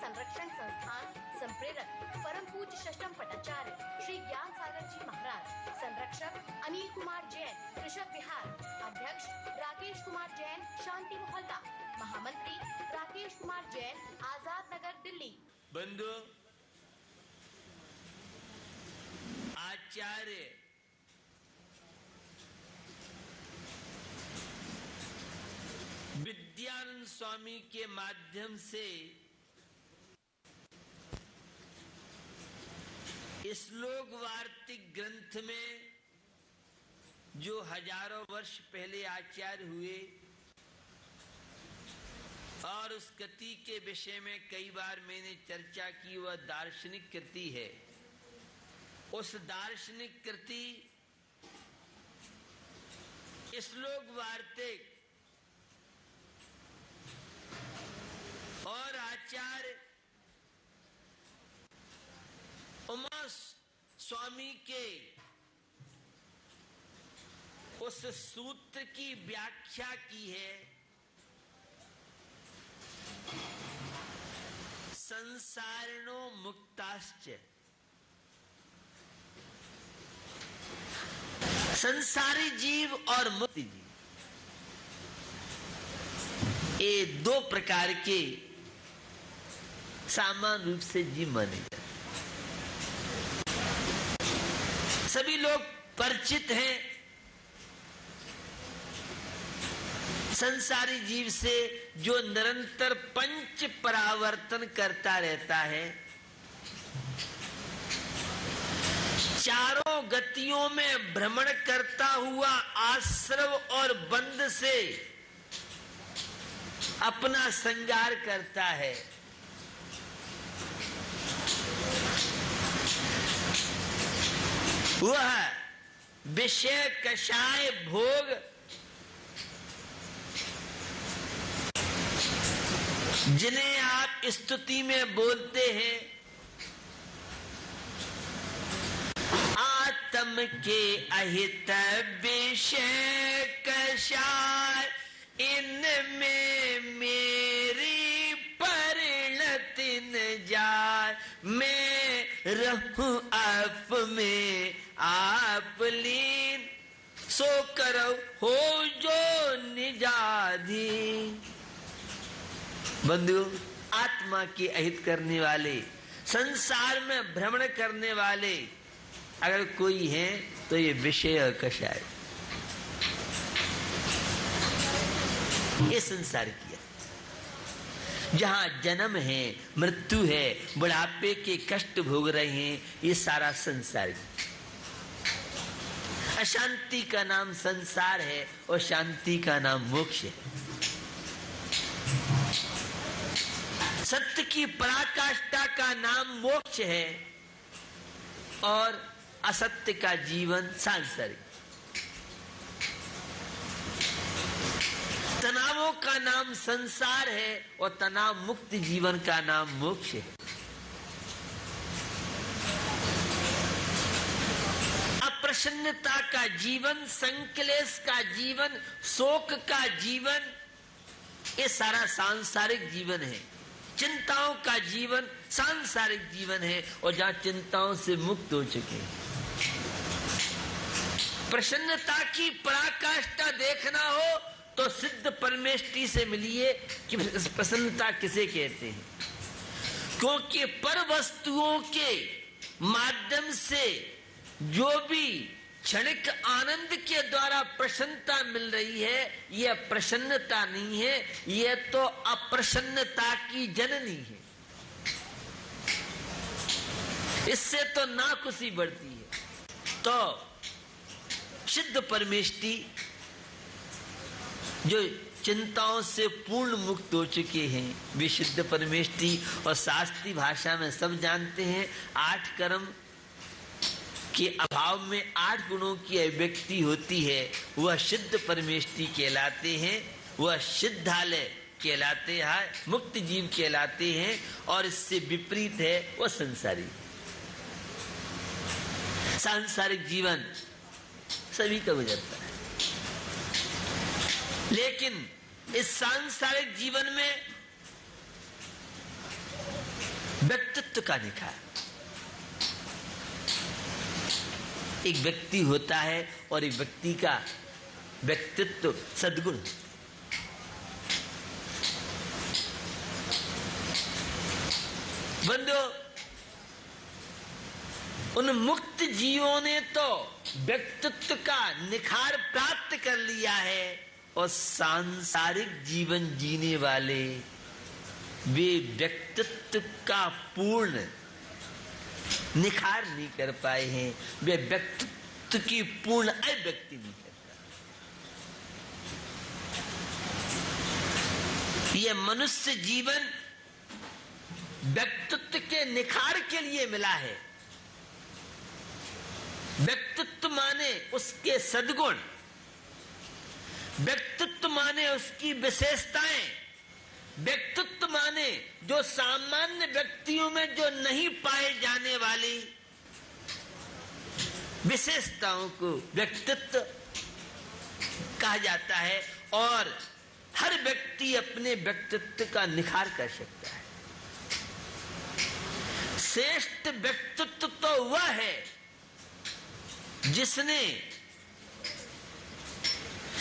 संरक्षण संस्थान संप्रेरक परम पूज्य षष्ठम पटाचार्य श्री ज्ञान सागर जी महाराज, संरक्षक अनिल कुमार जैन, कृषक विहार, अध्यक्ष राकेश कुमार जैन, शांति मोहल्ला, महामंत्री राकेश कुमार जैन, आजाद नगर, दिल्ली। बंधु, आचार्य विद्यानंद स्वामी के माध्यम से श्लोक वार्तिक ग्रंथ में जो हजारों वर्ष पहले आचार्य हुए और उस कृति के विषय में कई बार मैंने चर्चा की, वह दार्शनिक कृति है। उस दार्शनिक कृति श्लोक वार्तिक और आचार्य उमा स्वामी के उस सूत्र की व्याख्या की है। संसारिणो मुक्ताश्च, संसारी जीव और मुक्ति जीव, ये दो प्रकार के सामान्य रूप से जीव माने जाते। सभी लोग परिचित हैं संसारी जीव से, जो निरंतर पंच परावर्तन करता रहता है, चारों गतियों में भ्रमण करता हुआ आश्रव और बंध से अपना संगार करता है। वह विषय कषाय भोग जिन्हें आप स्तुति में बोलते हैं, आत्म के अहित विषय कषाय, इनमें मेरी परिणति न जाए, मैं रहूं आप में आप लीन, सो करो हो जो निजाधीन। बंधु, आत्मा की अहित करने वाले, संसार में भ्रमण करने वाले अगर कोई है तो ये विषय कषाय, ये संसार की है। जहां जन्म है, मृत्यु है, बुढ़ापे के कष्ट भोग रहे हैं, ये सारा संसार की। अशांति का नाम संसार है और शांति का नाम मोक्ष है। सत्य की पराकाष्ठा का नाम मोक्ष है और असत्य का जीवन सांसारिक। तनावों का नाम संसार है और तनाव मुक्त जीवन का नाम मोक्ष है। अप्रसन्नता का जीवन, संक्लेश का जीवन, शोक का जीवन, ये सारा सांसारिक जीवन है। चिंताओं का जीवन सांसारिक जीवन है और जहां चिंताओं से मुक्त हो चुके हैं। प्रसन्नता की पराकाष्ठा देखना हो तो सिद्ध परमेष्टि से मिलिए कि प्रसन्नता किसे कहते हैं, क्योंकि पर वस्तुओं के माध्यम से जो भी क्षणिक आनंद के द्वारा प्रसन्नता मिल रही है, यह प्रसन्नता नहीं है, यह तो अप्रसन्नता की जननी है। इससे तो नाखुशी बढ़ती है। तो सिद्ध परमेष्टि जो चिंताओं से पूर्ण मुक्त हो चुके हैं, वे सिद्ध परमेष्टि, और शास्त्रीय भाषा में सब जानते हैं 8 कर्म के अभाव में 8 गुणों की अभिव्यक्ति होती है, वह सिद्ध परमेष्टि कहलाते हैं, वह सिद्धालय कहलाते हैं, मुक्त जीव कहलाते हैं। और इससे विपरीत है वह संसारी। सांसारिक जीवन सभी का गुजरता है, लेकिन इस सांसारिक जीवन में व्यक्तित्व का निखार। एक व्यक्ति होता है और एक व्यक्ति का व्यक्तित्व सद्गुण। बंधुओं, उन मुक्त जीवों ने तो व्यक्तित्व का निखार प्राप्त कर लिया है और सांसारिक जीवन जीने वाले वे व्यक्तित्व का पूर्ण निखार नहीं कर पाए हैं। वे व्यक्तित्व की पूर्ण अभिव्यक्ति नहीं कर पाए। यह मनुष्य जीवन व्यक्तित्व के निखार के लिए मिला है। व्यक्तित्व माने उसके सद्गुण, व्यक्तित्व माने उसकी विशेषताएं, व्यक्तित्व माने जो सामान्य व्यक्तियों में जो नहीं पाए जाने वाली विशेषताओं को व्यक्तित्व कहा जाता है। और हर व्यक्ति अपने व्यक्तित्व का निखार कर सकता है। श्रेष्ठ व्यक्तित्व तो वह है जिसने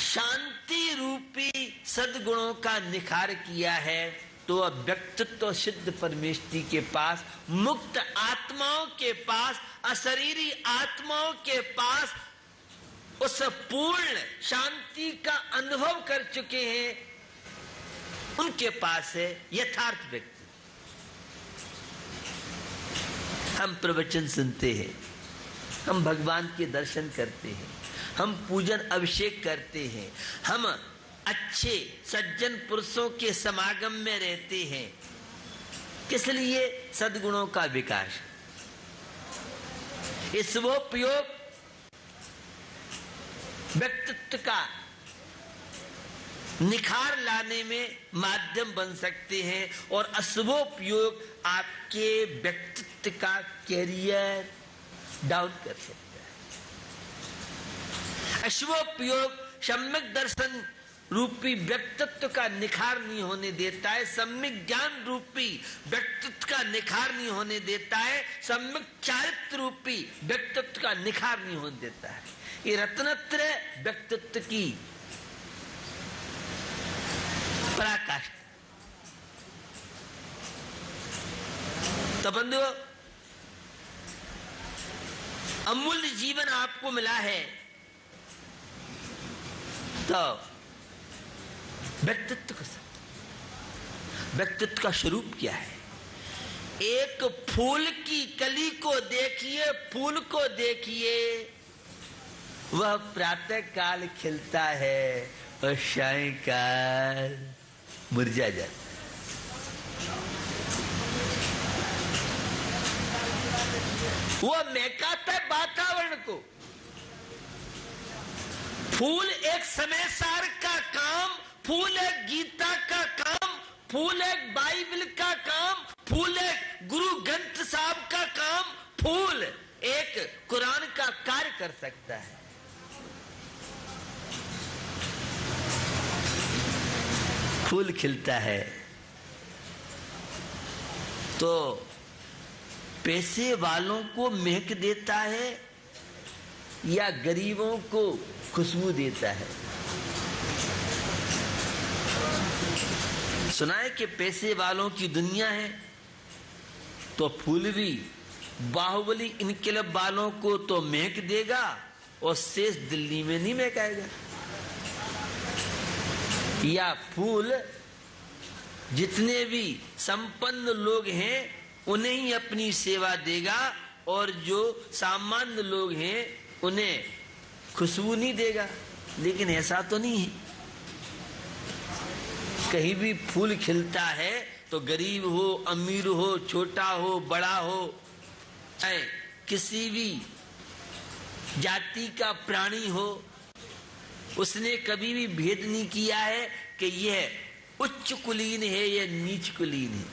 शांति रूपी सद्गुणों का निखार किया है। तो अब व्यक्तित्व सिद्ध परमेष्टि के पास, मुक्त आत्माओं के पास, अशरीरी आत्माओं के पास उस पूर्ण शांति का अनुभव कर चुके हैं, उनके पास है यथार्थ व्यक्ति। हम प्रवचन सुनते हैं, हम भगवान के दर्शन करते हैं, हम पूजन अभिषेक करते हैं, हम अच्छे सज्जन पुरुषों के समागम में रहते हैं। किस लिए? सद्गुणों का विकास। इस वो उपयोग व्यक्तित्व का निखार लाने में माध्यम बन सकते हैं और अशुभोपयोग आपके व्यक्तित्व का कैरियर डाउन कर सकता है। अशुभोपयोग सम्यक दर्शन रूपी व्यक्तित्व का निखार नहीं होने देता है, सम्यक ज्ञान रूपी व्यक्तित्व का निखार नहीं होने देता है, सम्यक चारित्र रूपी व्यक्तित्व का निखार नहीं होने देता है। ये रत्नत्रय व्यक्तित्व की पराकाष्ठा। तो बंधुओं, अमूल्य जीवन आपको मिला है, तो व्यक्तित्व का व्यक्तित्व का स्वरूप क्या है? एक फूल की कली को देखिए, फूल को देखिए, वह प्रातः काल खिलता है और सायंकाल मुरझा जाता है। वह महकाता है वातावरण को। फूल एक समय सार का काम, फूल एक गीता का काम, फूल एक बाइबल का काम, फूल एक गुरु ग्रंथ साहब का काम, फूल एक कुरान का कार्य कर सकता है। फूल खिलता है तो पैसे वालों को महक देता है या गरीबों को खुशबू देता है? सुना है कि पैसे वालों की दुनिया है तो फूल भी बाहुबली इनकलाब वालों को तो महक देगा और शेष दिल्ली में नहीं महकाएगा। या फूल जितने भी संपन्न लोग हैं उन्हें ही अपनी सेवा देगा और जो सामान्य लोग हैं उन्हें खुशबू नहीं देगा। लेकिन ऐसा तो नहीं है। कहीं भी फूल खिलता है तो गरीब हो, अमीर हो, छोटा हो, बड़ा हो, चाहे किसी भी जाति का प्राणी हो, उसने कभी भी भेद नहीं किया है कि यह उच्च कुलीन है, यह नीच कुलीन है।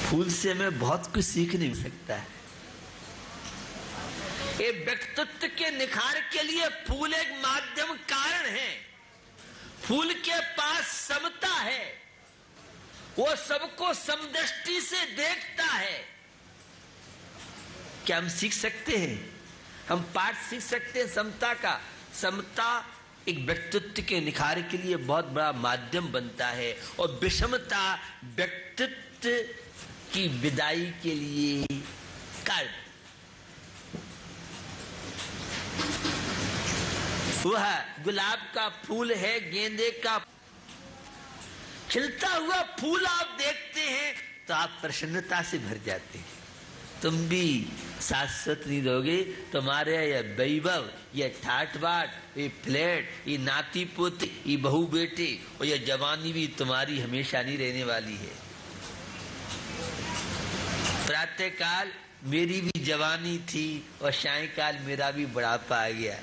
फूल से हमें बहुत कुछ सीखने मिल सकता है। ये व्यक्तित्व के निखार के लिए फूल एक माध्यम कारण है। फूल के पास समता है, वो सबको समदृष्टि से देखता है। क्या हम सीख सकते हैं? हम पाठ सीख सकते हैं समता का। समता एक व्यक्तित्व के निखार के लिए बहुत बड़ा माध्यम बनता है, और विषमता व्यक्तित्व की विदाई के लिए कार्य। वह गुलाब का फूल है, गेंदे का खिलता हुआ फूल आप देखते हैं तो आप प्रसन्नता से भर जाते हैं। तुम भी शाश्वत नहीं रहोगे। तुम्हारे ये वैभव, ये ठाट बाट, ये फ्लैट, ये नाती पोती, ये बहू बेटे और ये जवानी भी तुम्हारी हमेशा नहीं रहने वाली है। प्रातः काल मेरी भी जवानी थी और सायंकाल मेरा भी बुढ़ापा आ गया।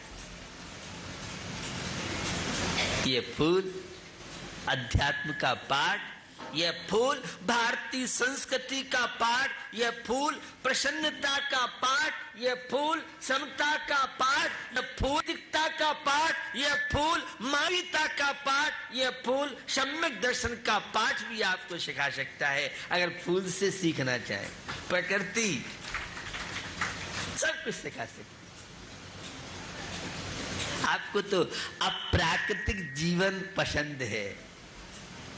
ये फूल अध्यात्म का पाठ, यह फूल भारतीय संस्कृति का पाठ, यह फूल प्रसन्नता का पाठ, यह फूल समता का पाठ, यह फूल दिकता का पाठ, यह फूल मानवता का पाठ, यह फूल सम्यक दर्शन का पाठ भी आपको सिखा सकता है अगर फूल से सीखना चाहे। प्रकृति सब कुछ सिखा सकती। आपको तो अप्राकृतिक जीवन पसंद है,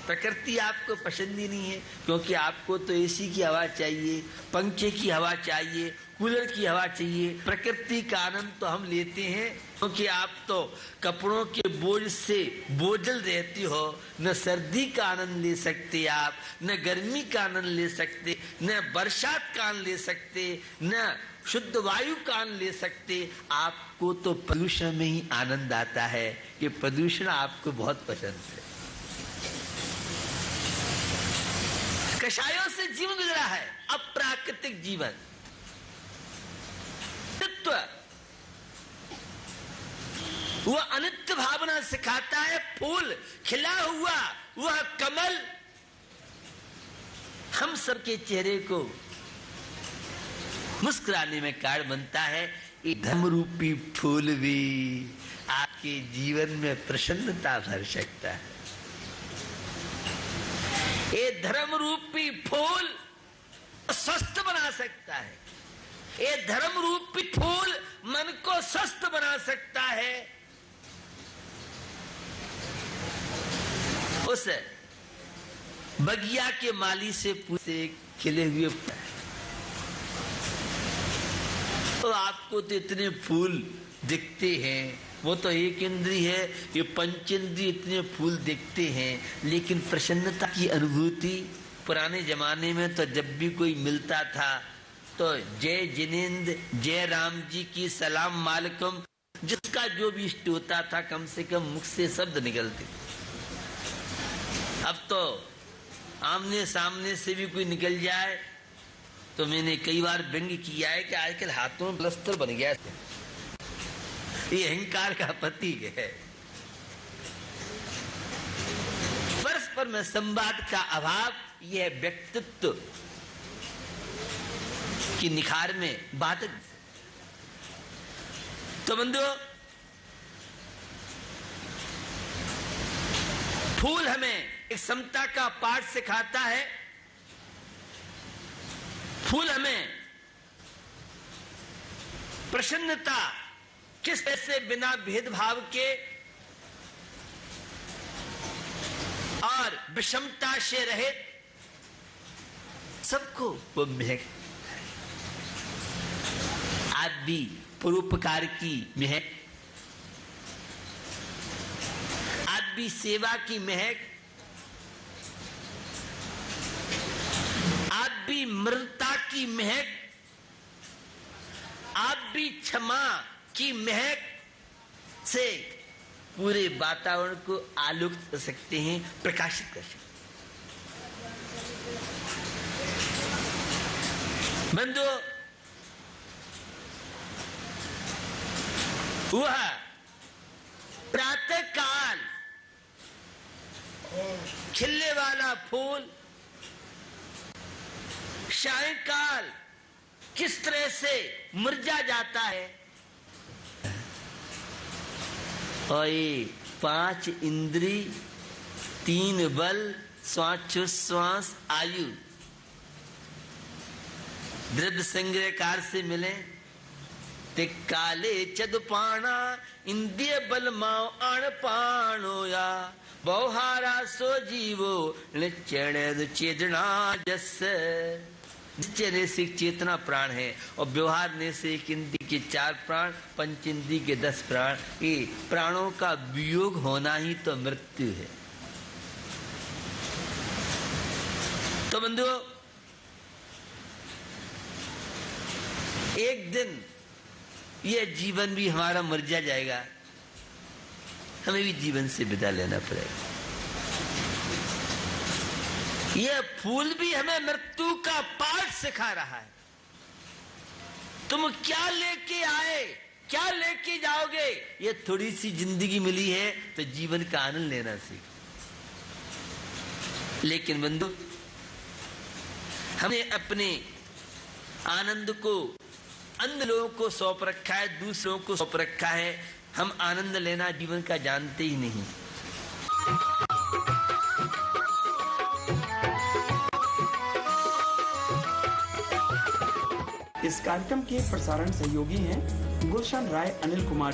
प्रकृति आपको पसंद ही नहीं है, क्योंकि आपको तो एसी की हवा चाहिए, पंखे की हवा चाहिए, कूलर की हवा चाहिए। प्रकृति का आनंद तो हम लेते हैं क्योंकि आप तो कपड़ों के बोझ से बोझल रहती हो। न सर्दी का आनंद ले सकते आप, न गर्मी का आनंद ले सकते, न बरसात का आनंद ले सकते, न शुद्ध वायु का आनंद ले सकते। आपको तो प्रदूषण में ही आनंद आता है कि प्रदूषण आपको बहुत पसंद है। कषायों से जीवन गुजरा है, अप्राकृतिक जीवन। तत्व वह अनित्य भावना सिखाता है। फूल खिला हुआ वह कमल हम सबके चेहरे को मुस्कुराने में कारण बनता है। एक धर्म रूपी फूल भी आपके जीवन में प्रसन्नता भर सकता है। ये धर्म रूपी फूल स्वस्थ बना सकता है। ये धर्म रूपी फूल मन को स्वस्थ बना सकता है। उस बगिया के माली से पूछे खिले हुए तो आपको तो इतने फूल दिखते हैं, वो तो एक इंद्रिय है, ये पंचेंद्रिय इतने फूल दिखते हैं, लेकिन प्रसन्नता की अनुभूति पुराने जमाने में तो जब भी कोई मिलता था तो जय जिनेंद्र, जय राम जी की सलाम मालकम, जिसका जो भी इष्ट होता था कम से कम मुख से शब्द निकलते। अब तो आमने सामने से भी कोई निकल जाए तो मैंने कई बार व्यंग किया है कि आजकल हाथों में प्लस्तर बन गया है। ये अहंकार का प्रतीक है। परस्पर में संवाद का अभाव यह व्यक्तित्व की निखार में बाधक। तो बंधुओं, फूल हमें एक समता का पाठ सिखाता है। फूल हमें प्रसन्नता किस तरह से बिना भेदभाव के और विषमता से रहित सबको वो महक। आप भी परोपकार की महक, आप भी सेवा की महक, आप भी मृदुता की महक, आप भी क्षमा की महक से पूरे वातावरण को आलोकित कर सकते हैं, प्रकाशित कर सकते हैं। बंधुओं, वह प्रातः काल खिलने वाला फूल सायंकाल किस तरह से मुरझा जाता है, और ये 5 इंद्री 3 बल श्वासोश्वास आयु द्रव्य संग्रहकार से मिले ते काले चदुपाणा इंद्रिय बल माओ अण पाणो या बहुहारा सो जीवो निश्चय चेतना जस। निश्चय से चेतना प्राण है और व्यवहार ने से एक इंद्रिय के 4 प्राण, पंच इंद्रिय के 10 प्राण। ये प्राणों का वियोग होना ही तो मृत्यु है। तो बंधुओं, एक दिन यह जीवन भी हमारा मर जाएगा, हमें भी जीवन से विदा लेना पड़ेगा। यह फूल भी हमें मृत्यु का पाठ सिखा रहा है। तुम क्या लेके आए, क्या लेके जाओगे? ये थोड़ी सी जिंदगी मिली है तो जीवन का आनंद लेना सीखो। लेकिन बंधु, हमने अपने आनंद को अन्य लोगों को सौंप रखा है, दूसरों को सौंप रखा है। हम आनंद लेना जीवन का जानते ही नहीं। इस कार्यक्रम के प्रसारण सहयोगी हैं गुलशन राय, अनिल कुमार